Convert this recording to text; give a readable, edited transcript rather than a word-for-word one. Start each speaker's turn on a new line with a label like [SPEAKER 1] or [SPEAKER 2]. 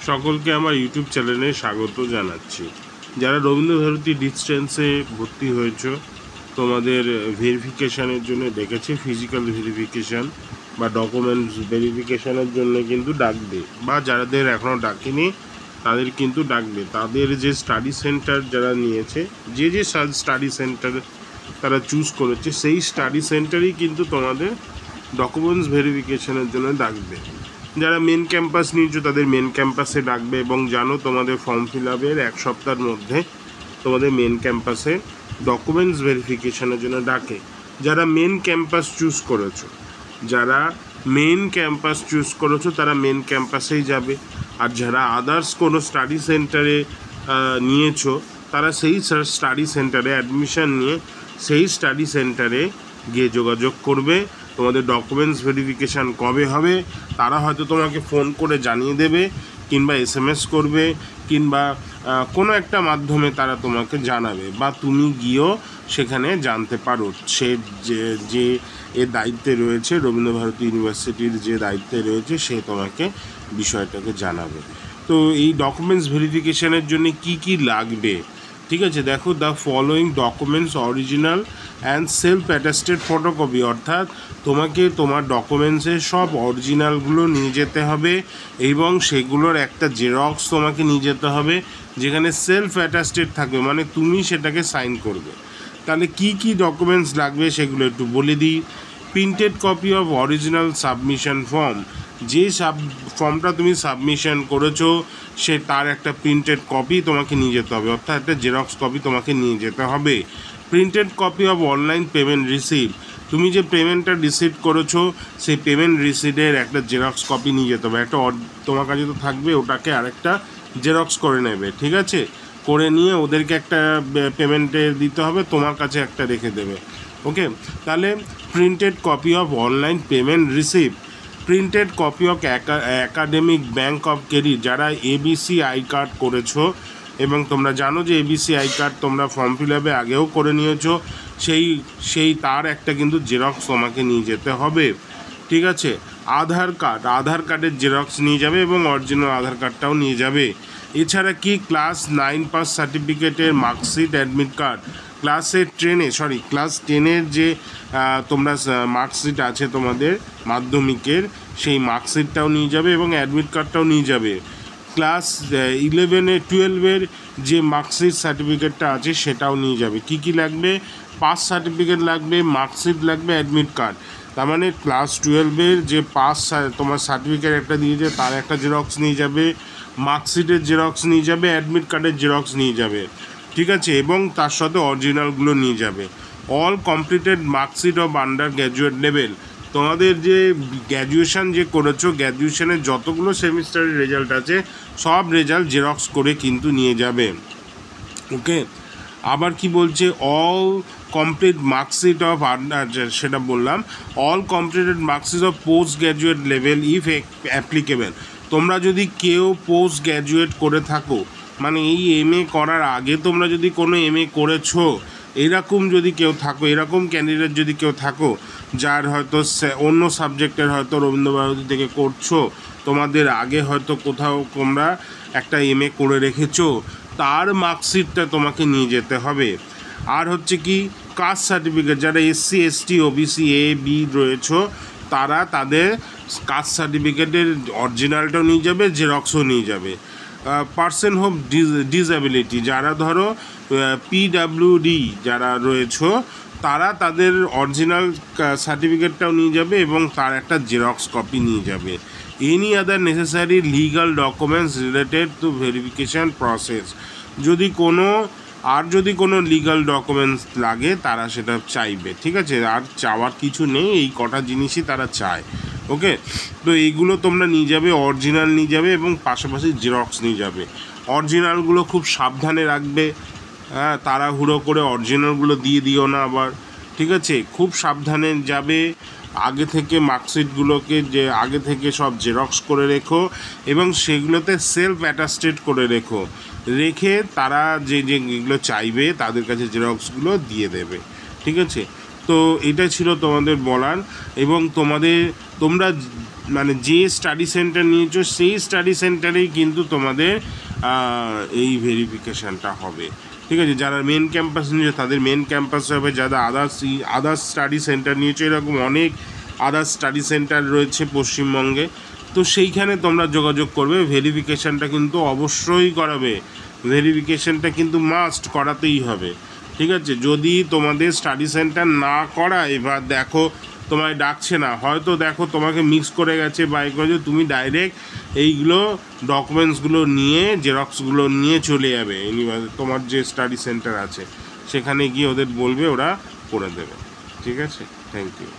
[SPEAKER 1] সকলকে আমার ইউটিউব চ্যানেলে স্বাগত জানাচ্ছি। যারা রবীন্দ্রভারতী ডিস্টেন্সে ভর্তি হয়েছো, তোমাদের ভেরিফিকেশানের জন্য ডেকেছে, ফিজিক্যাল ভেরিফিকেশান বা ডকুমেন্টস ভেরিফিকেশানের জন্য কিন্তু ডাকবে, বা যাদের এখনও ডাকেনি তাদের কিন্তু ডাকবে। তাদের যে স্টাডি সেন্টার যারা নিয়েছে, যে স্টাডি সেন্টার তারা চুজ করেছে, সেই স্টাডি সেন্টারই কিন্তু তোমাদের ডকুমেন্টস ভেরিফিকেশানের জন্য ডাকবে। যারা মেন ক্যাম্পাস নিয়েছো তাদের মেন ক্যাম্পাসে ডাকবে, এবং জানো তোমাদের ফর্ম ফিল আপের 1 সপ্তাহের মধ্যে তোমাদের মেন ক্যাম্পাসে ডকুমেন্টস ভেরিফিকেশানের জন্য ডাকে। যারা মেন ক্যাম্পাস চুজ করেছো, তারা মেন ক্যাম্পাসেই যাবে। আর যারা আদার্স কোনো স্টাডি সেন্টারে নিয়েছো, তারা সেই স্টাডি সেন্টারে অ্যাডমিশান নিয়ে সেই স্টাডি সেন্টারে গিয়ে যোগাযোগ করবে। তোমাদের ডকুমেন্টস ভেরিফিকেশান কবে হবে তারা হয়তো তোমাকে ফোন করে জানিয়ে দেবে, কিংবা SMS করবে, কিংবা কোনো একটা মাধ্যমে তারা তোমাকে জানাবে, বা তুমি গিয়েও সেখানে জানতে পারো। সে যে এর দায়িত্বে রয়েছে, রবীন্দ্রভারতী ইউনিভার্সিটির যে দায়িত্বে রয়েছে, সে তোমাকে বিষয়টাকে জানাবে। তো এই ডকুমেন্টস ভেরিফিকেশানের জন্য কি কি লাগবে, ঠিক আছে, দেখো, the following documents original and self attested photocopy, অর্থাৎ তোমাকে তোমার ডকুমেন্টসের সব অরিজিনালগুলো নিয়ে যেতে হবে, এবং সেগুলোর একটা জেরক্স তোমাকে নিয়ে যেতে হবে, যেখানে সেলফ অ্যাটাস্টেড থাকবে, মানে তুমি সেটাকে সাইন করবে। তাহলে কি কি ডকুমেন্টস লাগবে সেগুলো একটু বলে দিই। Printed copy of original submission form, যে ফর্মটা তুমি সাবমিশন করেছো তার একটা প্রিন্টেড কপি তোমাকে নিয়ে যেতে হবে, অর্থাৎ একটা জেরক্স কপি তোমাকে নিয়ে যেতে হবে। Printed copy of online payment receipt, তুমি যে পেমেন্টটা রিসিভ করেছো সেই পেমেন্ট রিসিপ্টের একটা জেরক্স কপি নিয়ে যেতে হবে। একটা তোমার কাছে তো থাকবে, ওটাকে আরেকটা জেরক্স করে নেবে, ঠিক আছে, করে নিয়ে ওদেরকে একটা পেমেন্টে দিতে হবে, তোমার কাছে একটা রেখে দেবে। ওকে, তাহলে printed copy of online payment receipt, printed copy of academic bank of credit, যারা ABC আই কার্ড করেছো, এবং তোমরা জানো যে ABC আই কার্ড তোমরা ফর্ম ফিল আপে আগেও করে নিয়েছো, সেই তার একটা কিন্তু জেরক্স তোমাকে নিয়ে যেতে হবে, ঠিক আছে। আধার কার্ডের জেরক্স নিয়ে যাবে, এবং অরিজিনাল আধার কার্ডটাও নিয়ে যাবে। এছাড়া কি ক্লাস 9 পাস সার্টিফিকেটের মার্কশিট, অ্যাডমিট কার্ড, ক্লাস 10-এর যে তোমরা মার্কশিট আছে তোমাদের মাধ্যমিকের, সেই মার্কশিটটাও নিয়ে যাবে, এবং অ্যাডমিট কার্ডটাও নিয়ে যাবে। ক্লাস 11-12-এর যে মার্কশিট সার্টিফিকেটটা আছে সেটাও নিয়ে যাবে। কি কি লাগবে? পাস সার্টিফিকেট লাগবে, মার্কশিট লাগবে, অ্যাডমিট কার্ড। তার মানে ক্লাস 12-এর যে পাস তোমার সার্টিফিকেট একটা দিয়েছে তার একটা জেরক্স নিয়ে যাবে, মার্কশিটের জেরক্স নিয়ে যাবে, অ্যাডমিট কার্ডের জেরক্স নিয়ে যাবে, ঠিক আছে, এবং তার সাথে অরিজিনালগুলো নিয়ে যাবে। All completed marksheet of under graduate level, তোমাদের যে গ্র্যাজুয়েশান যে করেছো, গ্র্যাজুয়েশনের যতগুলো সেমিস্টারের রেজাল্ট আছে সব রেজাল্ট জেরক্স করে কিন্তু নিয়ে যাবে। ওকে, আবার কি বলছে, অল কমপ্লিট মার্কশিট অফ সেটা বললাম, all completed marksheet of post graduate level if applicable, তোমরা যদি কেউ পোস্ট গ্র্যাজুয়েট করে থাকো, মানে এই MA করার আগে তোমরা যদি কোনো MA করেছো, এরকম যদি কেউ থাকো, এরকম ক্যান্ডিডেট যদি কেউ থাকো যার হয়তো অন্য সাবজেক্টের হয়তো রবীন্দ্রভারতী থেকে করছো, তোমাদের আগে হয়তো কোথাও তোমরা একটা MA করে রেখেছো, তার মার্কশিটটা তোমাকে নিয়ে যেতে হবে। আর হচ্ছে কি কাস্ট সার্টিফিকেট, যারা SC ST OBC A B রয়েছো, তারা তাদের কাস্ট সার্টিফিকেটের অরিজিনালটাও নিয়ে যাবে, জেরক্সও নিয়ে যাবে। পার্সন অফ ডিসএবিলিটি, যারা ধরো PWD যারা রয়েছো, তারা তাদের অরিজিনাল সার্টিফিকেটটাও নিয়ে যাবে, এবং তার একটা জেরক্স কপি নিয়ে যাবে। Any other necessary legal documents related to verification process, যদি কোনো লিগাল ডকুমেন্টস লাগে তারা সেটা চাইবে, ঠিক আছে, আর চাওয়ার কিছু নেই, এই কটা জিনিসই তারা চায়। ওকে, তো এইগুলো তোমরা নিয়ে যাবে, অরিজিনাল নিয়ে যাবে, এবং পাশাপাশি জেরক্স নিয়ে যাবে। অরিজিনালগুলো খুব সাবধানে রাখবে, হ্যাঁ, তাড়াহুড়ো করে অরিজিনালগুলো দিয়ে দিও না আবার, ঠিক আছে, খুব সাবধানে যাবে। আগে থেকে মার্কশিটগুলোকে আগে থেকে সব জেরক্স করে রেখো, এবং সেগুলোতে সেলফ অ্যাটাস্টেড করে রেখে তারা যেগুলো চাইবে তাদের কাছে জেরক্সগুলো দিয়ে দেবে, ঠিক আছে। তো এটা ছিল তোমাদের বলার। এবং তোমরা মানে যে স্টাডি সেন্টার নিয়েছো সেই স্টাডি সেন্টারেই কিন্তু তোমাদের এই ভেরিফিকেশানটা হবে, ঠিক আছে। যারা মেন ক্যাম্পাস নিয়েছো তাদের মেন ক্যাম্পাসে হবে, যারা আদার্স স্টাডি সেন্টার নিয়েছো, এরকম অনেক আদার্স স্টাডি সেন্টার রয়েছে পশ্চিমবঙ্গে, তো সেইখানে তোমরা যোগাযোগ করবে। ভেরিফিকেশানটা কিন্তু অবশ্যই করাবে, ভেরিফিকেশানটা কিন্তু মাস্ট করাতেই হবে, ঠিক আছে। যদি তোমাদের স্টাডি সেন্টার না করায় বা দেখো তোমায় ডাকছে না, হয়তো দেখো তোমাকে মিক্স করে গেছে বাই করে, তুমি ডাইরেক্ট এইগুলো ডকুমেন্টসগুলো নিয়ে জেরক্সগুলো নিয়ে চলে যাবে তোমার যে স্টাডি সেন্টার আছে সেখানে গিয়ে ওদের বলবে, ওরা করে দেবে, ঠিক আছে। Thank you.